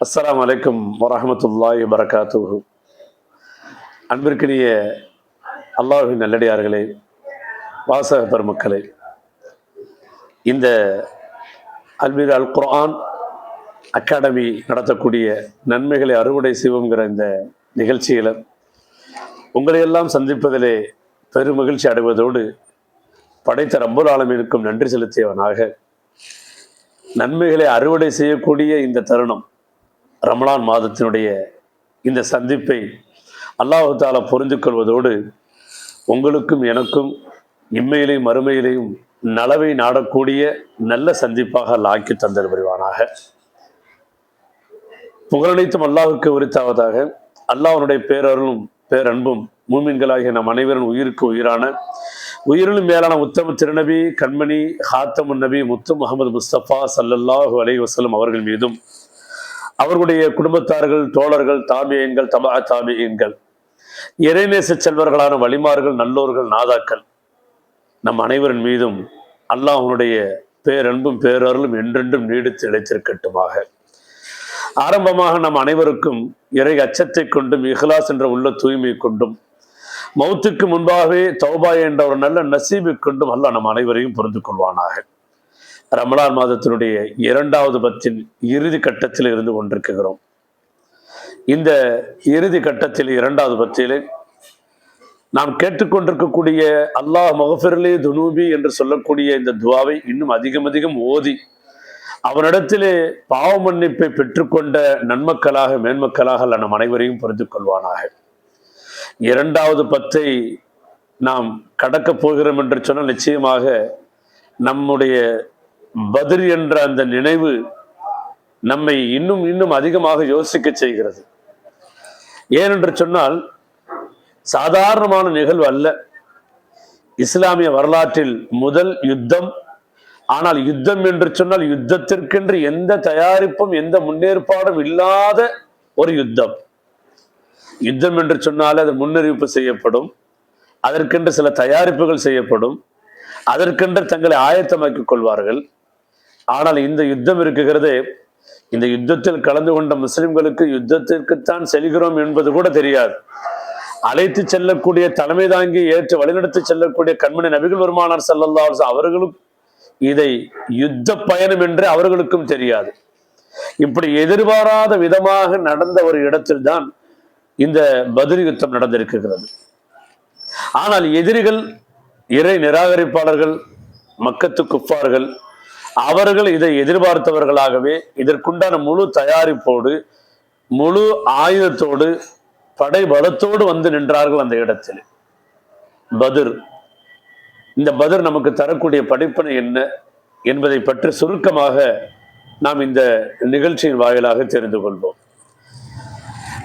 அஸ்ஸலாமு அலைக்கும் வரஹ்மத்துல்லாஹி வபரகாத்துஹு. அன்பிற்கினிய அல்லாஹ்வின் நல்லடியார்களே, வாசக பெருமக்களே, இந்த அல்மீர் அல் குர்ஆன் அகாடமி நடத்தக்கூடிய நன்மைகளை அறுவடை செய்வோங்கிற இந்த நிகழ்ச்சியில் உங்களை எல்லாம் சந்திப்பதிலே பெருமகிழ்ச்சி அடைவதோடு படைத்த ரப்புல் ஆலமீனுக்கும் நன்றி செலுத்தியவனாக, நன்மைகளை அறுவடை செய்யக்கூடிய இந்த தருணம், ரமலான் மாதத்தினுடைய இந்த சந்திப்பை அல்லாஹு தஆலா புரிந்து கொள்வதோடு உங்களுக்கும் எனக்கும் இம்மையிலையும் மறுமையிலையும் நலவை நாடக்கூடிய நல்ல சந்திப்பாக அல்லாஹ் ஆக்கி தந்தல் புரிவானாக. புகழனைத்தும் அல்லாஹுக்கு உரித்தாவதாக. அல்லாஹ்வுடைய பேரருளும் பேரன்பும் மூமின்களாகிய நம் அனைவரின் உயிருக்கு உயிரான உயிரிலும் மேலான உத்தம திருநபி கண்மணி ஹாத்தமுன் நபி முத்து முஹம்மது முஸ்தபா ஸல்லல்லாஹு அலைஹி வஸல்லம் அவர்கள் மீதும், அவர்களுடைய குடும்பத்தார்கள், தோழர்கள், தாபியீன்கள், தபா தாபியீன்கள், இறைநேச செல்வர்களான வலிமார்கள், நல்லோர்கள், நாதாக்கள், நம் அனைவரின் மீதும் அல்லாஹ்வுடைய பேரன்பும் பேரருளும் என்றென்றும் நீடித்து இழைத்திருக்கட்டுமாக. ஆரம்பமாக நம் அனைவருக்கும் இறை அச்சத்தை கொண்டும் இஹ்லாஸ் என்ற உள்ள தூய்மை கொண்டும் மௌத்துக்கு முன்பாகவே தௌபா என்ற ஒரு நல்ல நசீபை கொண்டும் அல்லாஹ் நம் அனைவரையும் புரிந்து கொள்வானாக. ரமலான் மாதத்தினுடைய 2வது பத்தின் இறுதி கட்டத்தில் இருந்து கொண்டிருக்கிறோம். இந்த இறுதி கட்டத்தில் 2வது பத்திலே நாம் கேட்டுக்கொண்டிருக்கக்கூடிய அல்லாஹ் மக்ஃபிர்லி துனூபி என்று சொல்லக்கூடிய இந்த துவாவை இன்னும் அதிகம் அதிகம் ஓதி அவனிடத்திலே பாவ மன்னிப்பை பெற்றுக்கொண்ட நன்மக்களாக மேன்மக்களாக அல்ல நம் அனைவரையும் புரிந்து கொள்வானாக. 2வது பத்தை நாம் கடக்கப் போகிறோம் என்று சொன்னால் நிச்சயமாக நம்முடைய பத்ர் என்ற அந்த நினைவு நம்மை இன்னும் இன்னும் அதிகமாக யோசிக்க செய்கிறது. ஏனென்று சொன்னால் சாதாரணமான நிகழ்வு அல்ல. இஸ்லாமிய வரலாற்றில் முதல் யுத்தம். ஆனால் யுத்தம் என்று சொன்னால் யுத்தத்திற்கென்று எந்த தயாரிப்பும் எந்த முன்னேற்பாடும் இல்லாத ஒரு யுத்தம். யுத்தம் என்று சொன்னாலே அது முன்னறிவிப்பு செய்யப்படும், அதற்கென்று சில தயாரிப்புகள் செய்யப்படும், அதற்கென்று தங்களை ஆயத்தமாக்கிக் கொள்வார்கள். ஆனால் இந்த யுத்தம் இருக்குகிறதே, இந்த யுத்தத்தில் கலந்து கொண்ட முஸ்லிம்களுக்கு யுத்தத்திற்குத்தான் செல்கிறோம் என்பது கூட தெரியாது. அழைத்து செல்லக்கூடிய தலைமை தாங்கி ஏற்று வழிநடத்தி செல்லக்கூடிய கண்மணி நபிகள் பெருமானார் ஸல்லல்லாஹு அலைஹி வஸல்லம் அவர்களும் இதை யுத்த பயணம் என்று அவர்களுக்கும் தெரியாது. இப்படி எதிர்பாராத விதமாக நடந்த ஒரு இடத்தில் தான் இந்த பத்ர் யுத்தம் நடந்திருக்கிறது. ஆனால் எதிரிகள், இறை நிராகரிப்பாளர்கள், மக்கத்து குஃபார்கள், அவர்கள் இதை எதிர்பார்த்தவர்களாகவே இதற்குண்டான முழு தயாரிப்போடு முழு ஆயுதத்தோடு படை பலத்தோடு வந்து நின்றார்கள் அந்த இடத்தில். பத்ர், இந்த பத்ர் நமக்கு தரக்கூடிய படிப்பினை என்ன என்பதை பற்றி சுருக்கமாக நாம் இந்த நிகழ்ச்சியின் வாயிலாக தெரிந்து கொள்வோம்.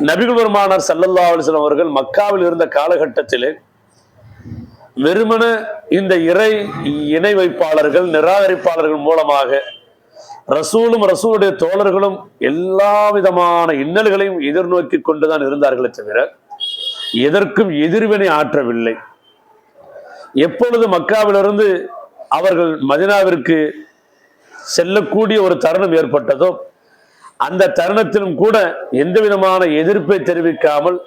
நபிகள் பெருமானார் ஸல்லல்லாஹு அலைஹி வஸல்லம் அவர்கள் மக்காவில் இருந்த காலகட்டத்திலே வெறுமன இந்த இணை வைப்பாளர்கள், நிராகரிப்பாளர்கள் மூலமாக ரசூலும் ரசூலுடைய தோழர்களும் எல்லா விதமான இன்னல்களையும் எதிர்நோக்கி கொண்டுதான் இருந்தார்களே தவிர எதற்கும் எதிர்வினை ஆற்றவில்லை. எப்பொழுது மக்காவிலிருந்து அவர்கள் மதீனாவிற்கு செல்லக்கூடிய ஒரு தருணம் ஏற்பட்டதோ அந்த தருணத்திலும் கூட எந்த விதமான எதிர்ப்பை தெரிவிக்காமல்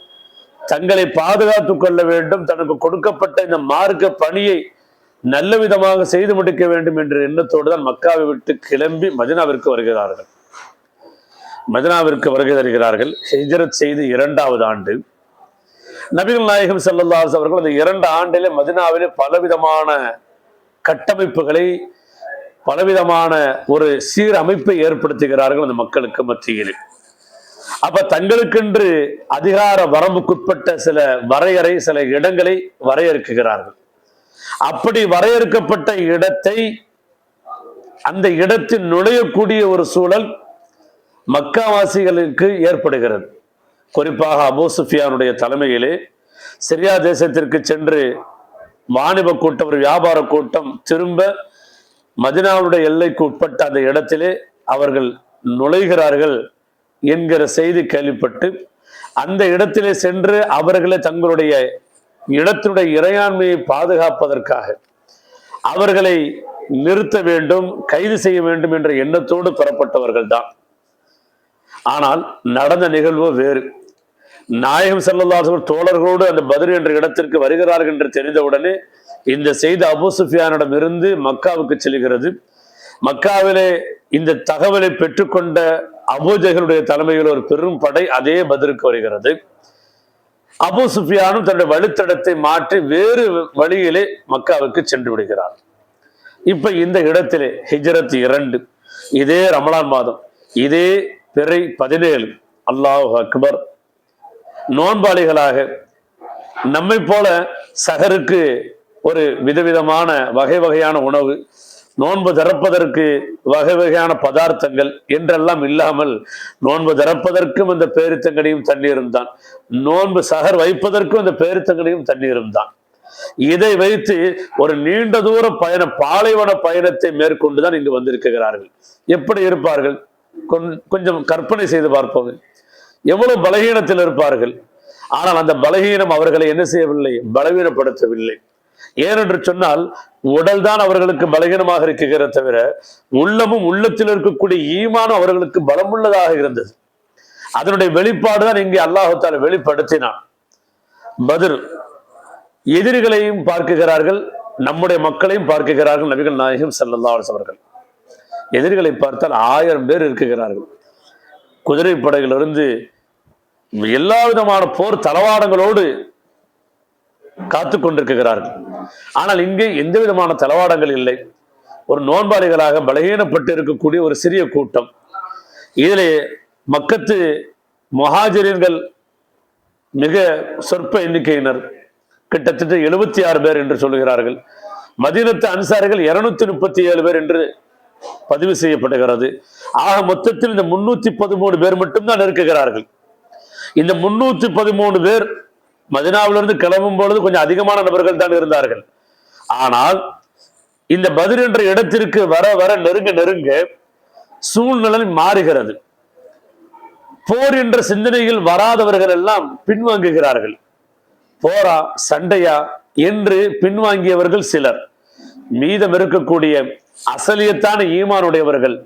தங்களை பாதுகாத்துக் கொள்ள வேண்டும், தனக்கு கொடுக்கப்பட்ட இந்த மார்க்க பணியை நல்ல விதமாக செய்து முடிக்க வேண்டும் என்ற எண்ணத்தோடு தான் மக்காவை விட்டு கிளம்பி மதீனாவிற்கு வருகிறார்கள். மதீனாவிற்கு வருகை தருகிறார்கள். ஹிஜ்ரத் செய்து 2வது ஆண்டு நபிகள் நாயகம் ஸல்லல்லாஹு அலைஹி வஸல்லம் அவர்கள் அந்த 2 ஆண்டிலே மதீனாவிலே பலவிதமான கட்டமைப்புகளை, பலவிதமான ஒரு சீரமைப்பை ஏற்படுத்துகிறார்கள் அந்த மக்களுக்கு மத்தியில். அப்ப தங்களுக்கென்று அதிகார வரம்புக்குட்பட்ட சில வரையறை, சில இடங்களை வரையறுக்கிறார்கள். அப்படி வரையறுக்கப்பட்ட இடத்தை, அந்த இடத்தில் நுழையக்கூடிய ஒரு சூழல் மக்காவாசிகளுக்கு ஏற்படுகிறது. குறிப்பாக அபூ சுஃபியானுடைய தலைமையிலே சிரியா தேசத்திற்கு சென்று வாணிப கூட்டம், ஒரு வியாபார கூட்டம் திரும்ப மதீனாவுடைய எல்லைக்கு உட்பட்ட அந்த இடத்திலே அவர்கள் நுழைகிறார்கள் என்கிற செய்தி கேள்விப்பட்டு அந்த இடத்திலே சென்று அவர்களை தங்களுடைய இடத்தினுடைய இறையாண்மையை பாதுகாப்பதற்காக அவர்களை நிறுத்த வேண்டும், கைது செய்ய வேண்டும் என்ற எண்ணத்தோடு பெறப்பட்டவர்கள் தான். ஆனால் நடந்த நிகழ்வு வேறு. நாயகம் ஸல்லல்லாஹு அலைஹி வஸல்லம் தோழர்களோடு அந்த பத்ர் என்ற இடத்திற்கு வருகிறார்கள் என்று தெரிந்தவுடனே இந்த செய்தி அபூ சுஃபியானிடம் இருந்து மக்காவுக்கு செல்கிறது. மக்காவிலே இந்த தகவலை பெற்றுக்கொண்ட அபூஜஹலுடைய தலைமையில் ஒரு பெரும் படை அதே பத்ருக்கு வருகிறது. அபூ சுஃபியானும் தன்னுடைய வழித்தடத்தை மாற்றி வேறு வழியிலே மக்காவுக்கு சென்று விடுகிறார். இப்ப இந்த இடத்திலே ஹிஜ்ரத் 2 இதே ரமலான் மாதம் இதே பிறை 17 அல்லாஹு அக்பர் நோன்பாளிகளாக நம்மை போல சஹருக்கு ஒரு விதவிதமான வகை வகையான உணவு, நோன்பு திறப்பதற்கு வகை வகையான பதார்த்தங்கள் என்றெல்லாம் இல்லாமல் நோன்பு திறப்பதற்கும் அந்த பேரித்தங்கனையும் தண்ணீரும் தான், நோன்பு சஹர் வைப்பதற்கும் அந்த பேரித்தங்கனையும் தண்ணீரும் தான். இதை வைத்து ஒரு நீண்ட தூர பாலைவன பயணத்தை மேற்கொண்டுதான் இங்கு வந்திருக்கிறார்கள். எப்படி இருப்பார்கள்? கொஞ்சம் கற்பனை செய்து பார்ப்போம். எவ்வளவு பலகீனத்தில் இருப்பார்கள். ஆனால் அந்த பலகீனம் அவர்களை என்ன செய்யவில்லை? பலவீனப்படுத்தவில்லை. ஏனென்று சொன்னால் உடல் தான் அவர்களுக்கு பலகீனமாக இருக்கிறத தவிர உள்ளமும் உள்ளத்தில் இருக்கக்கூடிய ஈமானும் அவர்களுக்கு பலமுள்ளதாக இருந்தது. அதனுடைய வெளிப்பாடுதான் இங்கே அல்லாஹ் தஆலா வெளிப்படுத்தினான். பத்ர் எதிரிகளையும் பார்க்கிறார்கள், நம்முடைய மக்களையும் பார்க்கிறார்கள். நபிகள் நாயகம் ஸல்லல்லாஹு அலைஹி வஸல்லம் அவர்கள் எதிரிகளை பார்த்தால் 1000 பேர் இருக்கிறார்கள். குதிரை படையிலிருந்து எல்லா விதமான போர் தளவாடங்களோடு காத்து கொண்டிருக்கிறார்கள். ஆனால் இங்கே எந்த விதமான தளவாடங்கள் இல்லை. ஒரு நோன்பாளிகளாக பலகீனப்பட்டு இருக்கக்கூடிய ஒரு சிறிய கூட்டம். இதிலே மக்கத்து முஹாஜிர்கள் மிக சொற்ப எண்ணிக்கையினர், கிட்டத்தட்ட 76 பேர் என்று சொல்லுகிறார்கள். மதீனத்து அன்சாரிகள் 237 பேர் என்று பதிவு செய்யப்படுகிறது. ஆக மொத்தத்தில் இந்த 313 பேர் மட்டும்தான் இருக்கிறார்கள். இந்த 313 பேர் மதீனாவிலிருந்து கிளம்பும் பொழுது கொஞ்சம் அதிகமான நபர்கள் தான் இருந்தார்கள். ஆனால் இந்த பத்ர் என்ற இடத்திற்கு வர வர நெருங்க சூழ்நிலை மாறுகிறது. போர் என்ற சிந்தனைகள் வராதவர்கள் எல்லாம் பின்வாங்குகிறார்கள். போரா சண்டையா என்று பின்வாங்கியவர்கள் சிலர். மீதம் இருக்கக்கூடிய அசலியத்தான ஈமானுடையவர்கள்,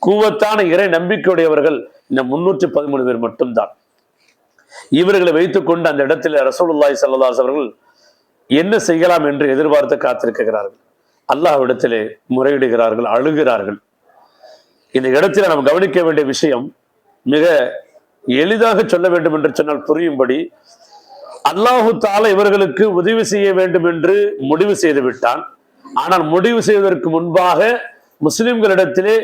கூவத்தான இறை நம்பிக்கையுடையவர்கள் இந்த 313 பேர் மட்டும்தான். இவர்களை வைத்துக் கொண்டு அந்த இடத்தில் ரசூலுல்லாஹி ஸல்லல்லாஹு அலைஹி வஸல்லம் அவர்கள் என்ன செய்யலாம் என்று எதிர்பார்த்து காத்திருக்கிறார்கள். அல்லாஹ்விடத்திலே முறையிடுகிறார்கள், அழுகிறார்கள். இந்த இடத்தில் நாம் கவனிக்க வேண்டிய விஷயம் மிக எளிதாக சொல்ல வேண்டும் என்று சொன்னால் புரியும்படி, அல்லாஹு தஆலா இவர்களுக்கு உதவி செய்ய வேண்டும் என்று முடிவு செய்து விட்டான். ஆனால் முடிவு செய்வதற்கு முன்பாக முஸ்லிம்களிடத்திலே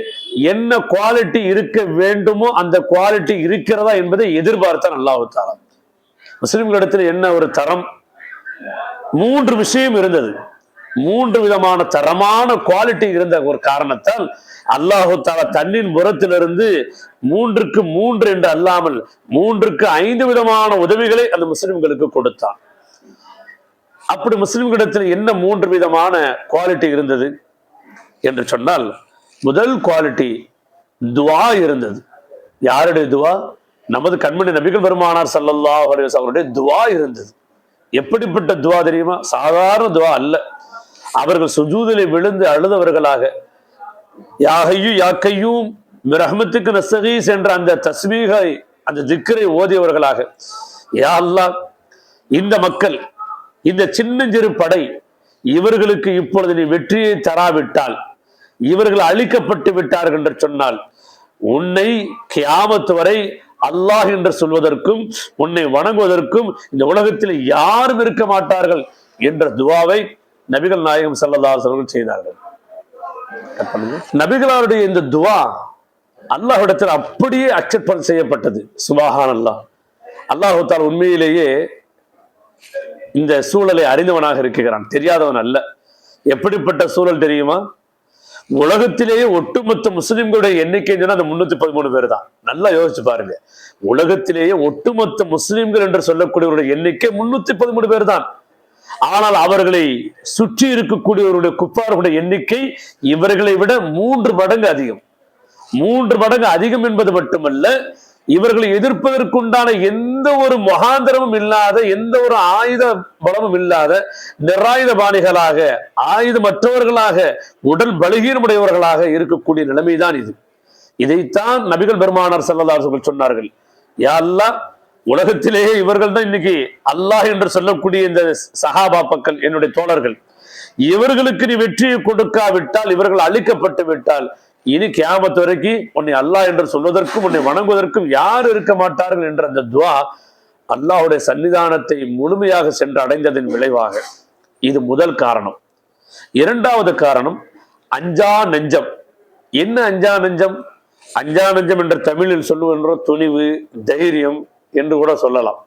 என்ன குவாலிட்டி இருக்க வேண்டுமோ அந்த குவாலிட்டி இருக்கிறதா என்பதை எதிர்பார்த்தான் அல்லாஹு தஆலா. முஸ்லிம்களிடத்தில் என்ன ஒரு தரம், 3 விஷயம் இருந்தது. 3 விதமான தரமான குவாலிட்டி இருந்த ஒரு காரணத்தால் அல்லாஹு தஆலா தன்னின் புறத்திலிருந்து 3க்கு 3 என்று அல்லாமல் 3க்கு 5 விதமான உதவிகளை அந்த முஸ்லிம்களுக்கு கொடுத்தான். அப்படி முஸ்லிம்களிடத்தில் என்ன 3 விதமான குவாலிட்டி இருந்தது என்று சொன்னால், முதல் குவாலிட்டி துஆ இருந்தது. யாருடைய துஆ? நமது கண்மணி நபிகள் பெருமானார் ஸல்லல்லாஹு அலைஹி வஸல்லம் அவருடைய துஆ இருந்தது. எப்படிப்பட்ட துஆ தெரியுமா? சாதாரண துஆ அல்ல. அவர்கள் சுஜூதிலே விழுந்து அழுதவர்களாக, யா ஹய்யு யா கய்யூம் பிரஹ்மத்துக்கு நஸ்தகீஸ் என்ற அந்த தஸ்பீஹை, அந்த திக்ரை ஓதியவர்களாக, யா அல்லாஹ் இந்த மக்கள், இந்த சின்னஞ்சிறு படை, இவர்களுக்கு இப்பொழுது நீ வெற்றியை தராவிட்டால், இவர்கள் அழிக்கப்பட்டு விட்டார்கள் என்று சொன்னால், உன்னை கியாமத் வரை அல்லாஹ் என்று சொல்வதற்கும் உன்னை வணங்குவதற்கும் இந்த உலகத்தில் யாரும் இருக்க மாட்டார்கள் என்ற துஆவை நபிகள் நாயகம் ஸல்லல்லாஹு அலைஹி வஸல்லம் செய்தார்கள். நபிகளாருடைய இந்த துஆ அல்லாஹ்விடத்தில் அப்படியே அக்செப்ட் செய்யப்பட்டது. சுப்ஹானல்லாஹ். அல்லாஹ் தஆலா உண்மையிலேயே இந்த சூழலை அறிந்தவனாக இருக்கிறான், தெரியாதவன் அல்ல. எப்படிப்பட்ட சூழல் தெரியுமா? உலகத்திலேயே ஒட்டுமொத்த முஸ்லிம்களுடைய எண்ணிக்கை அந்த 313 பேர் தான். நல்லா யோசிச்சு பாருங்க. உலகத்திலேயே ஒட்டுமொத்த முஸ்லிம்கள் என்று சொல்லக்கூடியவருடைய எண்ணிக்கை 313 பேர் தான். ஆனால் அவர்களை சுற்றி இருக்கக்கூடியவருடைய குப்பார்களுடைய எண்ணிக்கை இவர்களை விட 3 மடங்கு அதிகம். 3 மடங்கு அதிகம் என்பது மட்டுமல்ல, இவர்களை எதிர்ப்பதற்குண்டான எந்த ஒரு முகாந்திரமும் இல்லாத, எந்த ஒரு ஆயுத பலமும் இல்லாத நிராயுதபாணிகளாக, ஆயுதமற்றவர்களாக, உடல் பலகீனமுடையவர்களாக இருக்கக்கூடிய நிலைமைதான் இது. இதைத்தான் நபிகள் பெருமானார் ஸல்லல்லாஹு அலைஹி வஸல்லம் சொன்னார்கள். யா அல்லாஹ், உலகத்திலேயே இவர்கள் தான் இன்னைக்கு அல்லாஹ் என்று சொல்லக்கூடிய இந்த சஹாபாக்கள், என்னுடைய தோழர்கள், இவர்களுக்கு நீ வெற்றியை கொடுக்காவிட்டால், இவர்கள் அழிக்கப்பட்டு விட்டால், இனி கியாமத் வரைக்கும் உன்னை அல்லாஹ் என்று சொல்வதற்கும் உன்னை வணங்குவதற்கும் யார் இருக்க மாட்டார்கள் என்ற அந்த துவா அல்லாஹ்வுடைய சன்னிதானத்தை முழுமையாக சென்று அடைந்ததின் விளைவாக. இது முதல் காரணம். இரண்டாவது காரணம் அஞ்சா நெஞ்சம். என்ன அஞ்சா நெஞ்சம்? அஞ்சா நெஞ்சம் என்ற தமிழில் சொல்லுவென்ற துணிவு, தைரியம் என்று கூட சொல்லலாம்.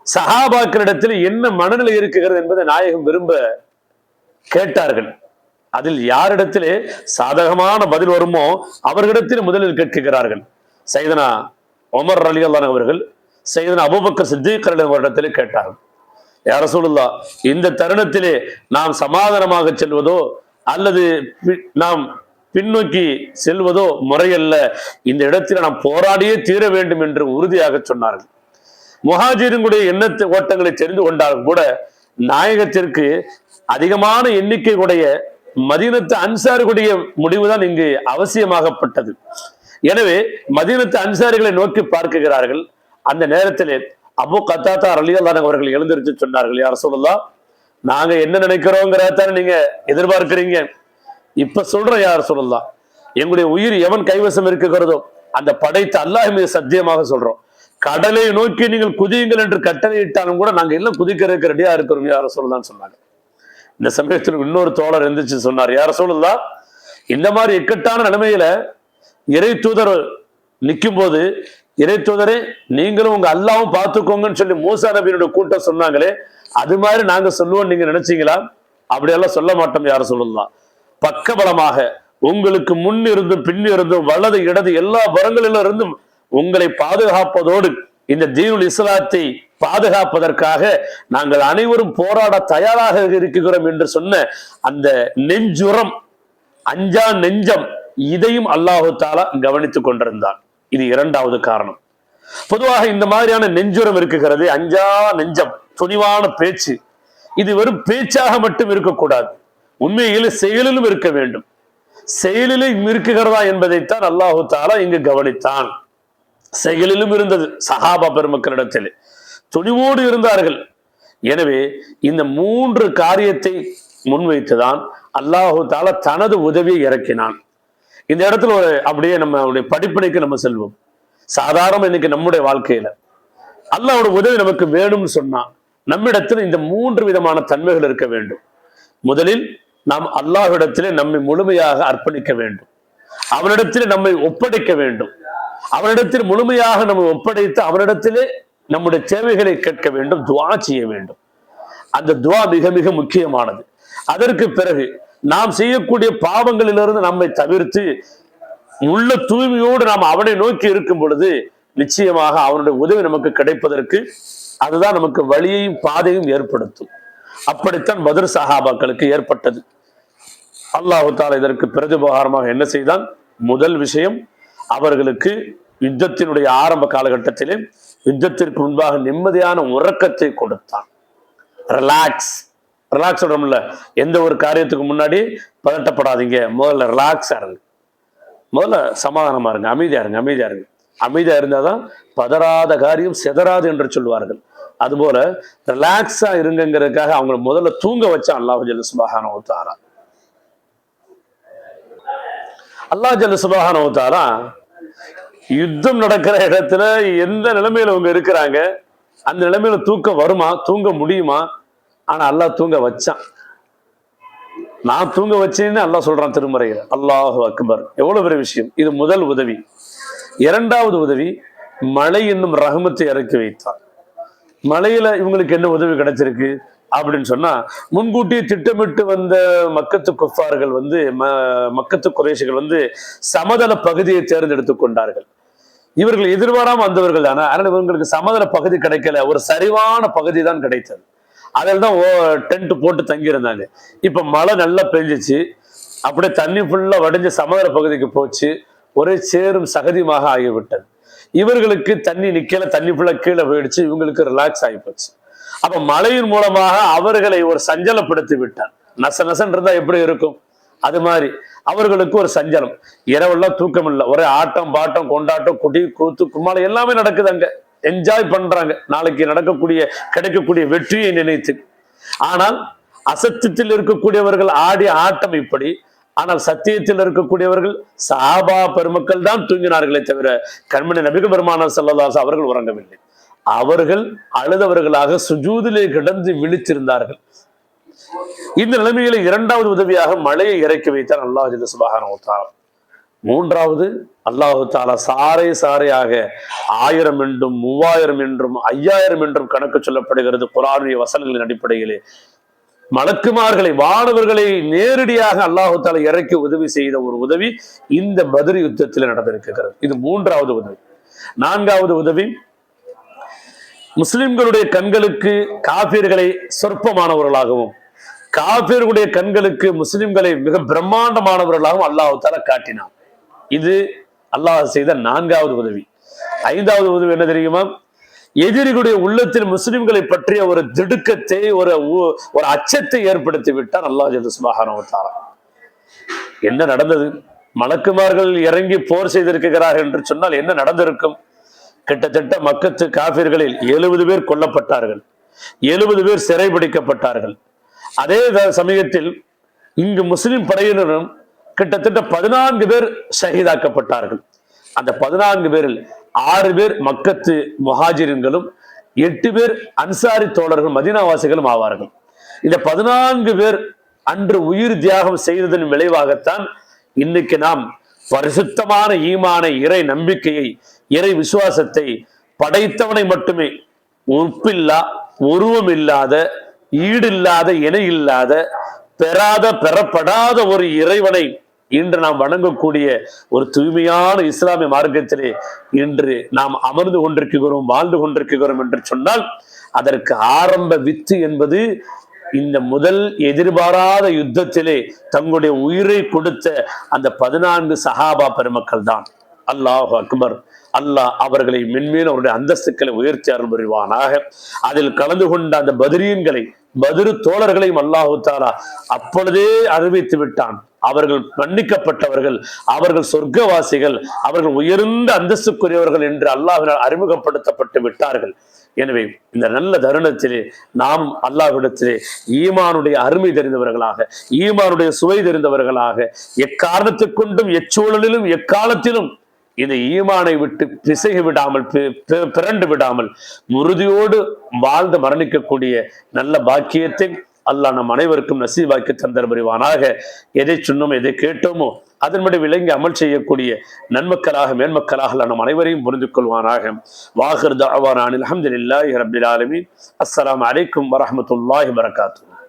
சஹாபாக்களிடத்தில் என்ன மனநிலை இருக்கிறது என்பதை நாயகம் விரும்ப கேட்டார்கள். அதில் யாரிடத்திலே சாதகமான பதில் வருமோ அவர்களிடத்தில் முதலில் கேட்கிறார்கள். சையதுனா உமர் ரலியல்லாஹு அன்ஹு அவர்கள் சையதுனா அபூபக்கர் சித்தீக் ரலியல்லாஹு அன்ஹு அவர்களிடத்தில் கேட்டார்கள், யா ரசூலுல்லாஹ், இந்த தருணத்திலே நாம் சமாதானமாக செல்வதோ அல்லது நாம் பின்னோக்கி செல்வதோ முறையல்ல, இந்த இடத்தில் நாம் போராடியே தீர வேண்டும் என்று உறுதியாக சொன்னார்கள். முஹாஜிர்களுடைய எண்ணத்து ஓட்டங்களை தெரிந்து கொண்டாலும் கூட நாயகத்திற்கு அதிகமான எண்ணிக்கை உடைய மதீனத்து அன்சாரிகளுடைய முடிவுதான் இங்கு அவசியமாகப்பட்டது. எனவே மதீனத்து அன்சாரிகளை நோக்கி பார்க்கிறார்கள். அந்த நேரத்திலே அபூ கத்தாதா ரலியல்லாஹு அன்ஹு அவர்கள் எழுந்திருச்சு சொன்னார்கள், யா ரசூலுல்லாஹ், நாங்க என்ன நினைக்கிறோங்கிறதான நீங்க எதிர்பார்க்கிறீங்க. இப்ப சொல்றேன் யா ரசூலுல்லாஹ், எங்களுடைய உயிர் எவன் கைவசம் இருக்கிறதோ அந்த படைத்த அல்லாஹ் மீது சத்தியமாக சொல்றோம், கடலை நோக்கி நீங்கள் குதியுங்கள் என்று கட்டளையிட்டாலும் கூட நாங்க எல்லாம் குதிக்கிறதுக்கு ரெடியா இருக்கிறோம் யா ரசூலுல்லாஹ்னு சொன்னாங்க. இந்த சமயத்தில் இன்னொரு தோழர் எந்திரிச்சு சொன்னார், யா ரசூலுல்லாஹ், இந்த மாதிரி இக்கட்டான நிலைமையில இறை தூதர் நிற்கும் போது, இறை தூதரே நீங்களும் உங்க அல்லாவும் பார்த்துக்கோங்கன்னு சொல்லி மூசா நபியினுடைய கூட்டம் சொன்னாங்களே, அது மாதிரி நாங்க சொல்லுவோம் நீங்க நினைச்சீங்களா? அப்படியெல்லாம் சொல்ல மாட்டோம் யா ரசூலுல்லாஹ். பக்கபலமாக உங்களுக்கு முன் இருந்தும் பின் இருந்தும் வலது இடது எல்லா புறங்களிலும் இருந்தும் உங்களை பாதுகாப்பதோடு இந்த தீனுல் இஸ்லாத்தை பாதுகாப்பதற்காக நாங்கள் அனைவரும் போராட தயாராக இருக்கிறோம் என்று சொன்ன அந்த நெஞ்சுரம், அஞ்சா நெஞ்சம், இதையும் அல்லாஹு தாலா கவனித்துக் கொண்டிருந்தான். இது இரண்டாவது காரணம். பொதுவாக இந்த மாதிரியான நெஞ்சுரம் இருக்குகிறது, அஞ்சா நெஞ்சம், துணிவான பேச்சு, இது வெறும் பேச்சாக மட்டும் இருக்கக்கூடாது, உண்மையில் செயலிலும் இருக்க வேண்டும். செயலிலும் இருக்குகிறதா என்பதைத்தான் அல்லாஹு தாலா இங்கு கவனித்தான். செயலிலும் இருந்தது சஹாபா பெருமக்களிடத்தில், துணிவோடு இருந்தார்கள். எனவே இந்த மூன்று காரியத்தை முன்வைத்துதான் அல்லாஹு தாலா தனது உதவியை இறக்கினான். இந்த இடத்துல ஒரு அப்படியே நம்ம படிப்பனைக்கு நம்ம செல்வோம். சாதாரண இன்னைக்கு நம்முடைய வாழ்க்கையில அல்லாஹ்வோட உதவி நமக்கு வேணும்னு சொன்னா நம்மிடத்தில் இந்த மூன்று விதமான தன்மைகள் இருக்க வேண்டும். முதலில் நாம் அல்லாஹ்விடத்திலே நம்மை முழுமையாக அர்ப்பணிக்க வேண்டும், அவனிடத்திலே நம்மை ஒப்படைக்க வேண்டும், அவனிடத்தில் முழுமையாக நம்மை ஒப்படைத்து அவனிடத்திலே நம்முடைய தேவைகளை கேட்க வேண்டும், துவா செய்ய வேண்டும். அந்த துவா மிக மிக முக்கியமானது. அதற்கு பிறகு நாம் செய்யக்கூடிய பாவங்களிலிருந்து நம்மை தவிர்த்து உள்ள தூய்மையோடு நாம் அவனை நோக்கி இருக்கும் பொழுது நிச்சயமாக அவனுடைய உதவி நமக்கு கிடைப்பதற்கு அதுதான் நமக்கு வழியையும் பாதையும் ஏற்படுத்தும். அப்படித்தான் பத்ர் சஹாபாக்களுக்கு ஏற்பட்டது. அல்லாஹு தஆலா இதற்கு பிரதிபகாரமாக என்ன செய்தான்? முதல் விஷயம், அவர்களுக்கு யுத்தத்தினுடைய ஆரம்ப காலகட்டத்திலே யுத்தத்திற்கு முன்பாக நிம்மதியான உறக்கத்தை கொடுத்தான். ரிலாக்ஸ் ரிலாக்ஸ் சொல்றோம்ல, எந்த ஒரு காரியத்துக்கு முன்னாடி பதட்டப்படாதீங்க, முதல்ல ரிலாக்ஸா இருங்க, முதல்ல சமாதானமா இருங்க, அமைதியா இருங்க, அமைதியா இருங்க. அமைதியா இருந்தாதான் பதறாத காரியம் செதறாது என்று சொல்வார்கள். அதுபோல ரிலாக்ஸா இருங்கிறதுக்காக அவங்க முதல்ல தூங்க வச்சான் அல்லாஹ் ஜல்ல சுப்ஹானஹு வ தஆலா. அல்லாஹ் ஜல்ல சுப்ஹானஹு வ தஆலா யுத்தம் நடக்கிற இடத்துல எந்த நிலைமையில அவங்க இருக்கிறாங்க, அந்த நிலைமையில தூக்கம் வருமா, தூங்க முடியுமா? ஆனா அல்லாஹ் தூங்க வச்சான். நான் தூங்க வச்சேன்னு அல்லாஹ் சொல்றான் திருமறையில. அல்லாஹு அக்பர், எவ்வளவு பெரிய விஷயம் இது! முதல் உதவி. இரண்டாவது உதவி, மழை என்னும் ரஹமத்தை இறக்கி வைத்தான். மழையில இவங்களுக்கு என்ன உதவி கிடைச்சிருக்கு அப்படின்னு சொன்னா, முன்கூட்டியே திட்டமிட்டு வந்த மக்கத்து குஃபார்கள் மக்கத்து குறைஷிகள் சமதள பகுதியை தேர்ந்தெடுத்துக் கொண்டார்கள். இவர்கள் எதிர்பாராம வந்தவர்கள் தானே, அதனால இவங்களுக்கு சமதள பகுதி கிடைக்கல, ஒரு சரிவான பகுதி தான் கிடைத்தது. அதில் தான் டென்ட் போட்டு தங்கி இருந்தாங்க. இப்ப மழை நல்லா பெஞ்சிச்சு, அப்படியே தண்ணி ஃபுல்லா வடிஞ்ச சமதள பகுதிக்கு போச்சு, ஒரே சேரும் சகதியுமாக ஆகிவிட்டது. இவர்களுக்கு தண்ணி நிக்கல, தண்ணி ஃபுல்லா கீழே போயிடுச்சு, இவங்களுக்கு ரிலாக்ஸ் ஆகி போச்சு. அப்ப மழையின் மூலமாக அவர்களை ஒரு சஞ்சலப்படுத்தி விட்டார். நச நசன் இருந்தா எப்படி இருக்கும்? அது மாதிரி அவர்களுக்கு ஒரு சஞ்சலம், இரவெல்லாம் தூக்கம் இல்லை, ஒரே ஆட்டம் பாட்டம் கொண்டாட்டம் குடி கூத்து கும்மாளம் எல்லாமே நடக்குது, அங்க என்ஜாய் பண்றாங்க நாளைக்கு நடக்கக்கூடிய கிடைக்கக்கூடிய வெற்றியை நினைத்து. ஆனால் அசத்தியத்தில் இருக்கக்கூடியவர்கள் ஆடிய ஆட்டம் இப்படி, ஆனால் சத்தியத்தில் இருக்கக்கூடியவர்கள் சஹாபா பெருமக்கள் தான் தூங்கினார்களே தவிர கண்மணி நபிகள் பெருமானார் ஸல்லல்லாஹு அலைஹி வஸல்லம் அவர்கள் உறங்கவில்லை. அவர்கள் அழுதவர்களாக சுஜூதிலே கிடந்து விழித்திருந்தார்கள். இந்த நிலைமையில இரண்டாவது உதவியாக மழையை இறக்கி வைத்தார் அல்லாஹ் சுப்ஹானஹு வ தஆலா. மூன்றாவது அல்லாஹு தாலா சாறை சாறையாக 1000 என்றும் 3000 என்றும் 5000 என்றும் கணக்கு சொல்லப்படுகிறது குர்ஆனுடைய வசனங்களின் அடிப்படையிலே. மலக்குமார்களை வானவர்களை நேரடியாக அல்லாஹு தாலா இறக்கி உதவி செய்த ஒரு உதவி இந்த பத்ர் யுத்தத்தில் நடந்திருக்கிறது. இது மூன்றாவது உதவி. நான்காவது உதவி, முஸ்லிம்களுடைய கண்களுக்கு காபிர்களை சொற்பமானவர்களாகவும் காபிர்களுடைய கண்களுக்கு முஸ்லிம்களை மிக பிரம்மாண்டமானவர்களாகவும் அல்லாஹு தாலா காட்டினான். இது அல்லாஹ் செய்த நான்காவது உதவி. ஐந்தாவது உதவி என்ன தெரியுமா? எதிரிகளுடைய உள்ளத்தில் முஸ்லிம்களை பற்றிய ஒரு திடுக்கத்தை ஒரு அச்சத்தை ஏற்படுத்தி விட்டார் அல்லாஹ் சுப்ஹானஹு வ தஆலா. என்ன நடந்தது? மலக்குமார்கள் இறங்கி போர் செய்திருக்கிறார்கள் என்று சொன்னால் என்ன நடந்திருக்கும்? கிட்டத்தட்ட மக்கத்து காபிர்களில் 70 பேர் கொல்லப்பட்டார்கள், 70 பேர் சிறைபிடிக்கப்பட்டார்கள். அதே சமயத்தில் இங்கு முஸ்லிம் படையினரும் கிட்டத்தட்ட 14 பேர் ஷஹீதாக்கப்பட்டார்கள். அந்த 14 பேரில் 6 பேர் மக்கத்து முஹாஜிரின்களும் 8 பேர் அன்சாரி தோழர்கள் மதீனாவாசிகளும் ஆவார்கள். இந்த 14 பேர் அன்று உயிர் தியாகம் செய்ததன் விளைவாகத்தான் இன்னைக்கு நாம் பரிசுத்தமான ஈமானை, இறை நம்பிக்கையை, இறை விசுவாசத்தை படைத்தவனை மட்டுமே, உப்பில்லா உருவம் இல்லாத ஈடில்லாத இணை இல்லாத பெறப்படாத ஒரு இறைவனை இன்று நாம் வணங்கக்கூடிய ஒரு தூய்மையான இஸ்லாமிய மார்க்கத்திலே இன்று நாம் அமர்ந்து கொண்டிருக்கிறோம், வாழ்ந்து கொண்டிருக்கிறோம் என்று சொன்னால் அதற்கு ஆரம்ப வித்து என்பது இந்த முதல் எதிர்பாராத யுத்தத்திலே தங்களுடைய உயிரை கொடுத்த அந்த 14 சஹாபா பெருமக்கள் தான். அல்லாஹு அக்பர். அல்லாஹ் அவர்களை மென்மேலும் அவருடைய அந்தஸ்துக்களை உயர்த்தி அருள் புரிவானாக. அதில் கலந்து கொண்ட அந்த பத்ரீன்களை, பத்ரு தோழர்களையும் அல்லாஹு தஆலா அப்பொழுதே அறிவித்து விட்டான். அவர்கள் மன்னிக்கப்பட்டவர்கள், அவர்கள் சொர்க்கவாசிகள், அவர்கள் உயர்ந்த அந்தஸ்துக்குரியவர்கள் என்று அல்லாஹ்வினால் அறிமுகப்படுத்தப்பட்டு விட்டார்கள். எனவே இந்த நல்ல தருணத்திலே நாம் அல்லாஹ்விடத்திலே ஈமானுடைய அருமை தெரிந்தவர்களாக, ஈமானுடைய சுவை தெரிந்தவர்களாக, எக்காரணத்தைக் கொண்டும் எச்சூழலிலும் எக்காலத்திலும் இந்த ஈமானை விட்டு பிசகி விடாமல், பிறண்டு விடாமல் உறுதியோடு வாழ்ந்து மரணிக்கக்கூடிய நல்ல பாக்கியத்தை அல்லாஹ் நம் அனைவருக்கும் நசீபாக்கி தந்தர் புரிவானாக. எதை சொன்னோமோ எதை கேட்டோமோ அதன்படி விளங்கி அமல் செய்யக்கூடிய நன்மக்களாக மேன்மக்களாக நம் அனைவரையும் புரிந்து கொள்வானாக. வாஹிர் தஅவானா அல்ஹம்துலில்லாஹி ரப்பில் ஆலமீன். அஸ்ஸலாமு அலைக்கும் வரஹ்மத்துல்லாஹி வபரகாத்துஹு.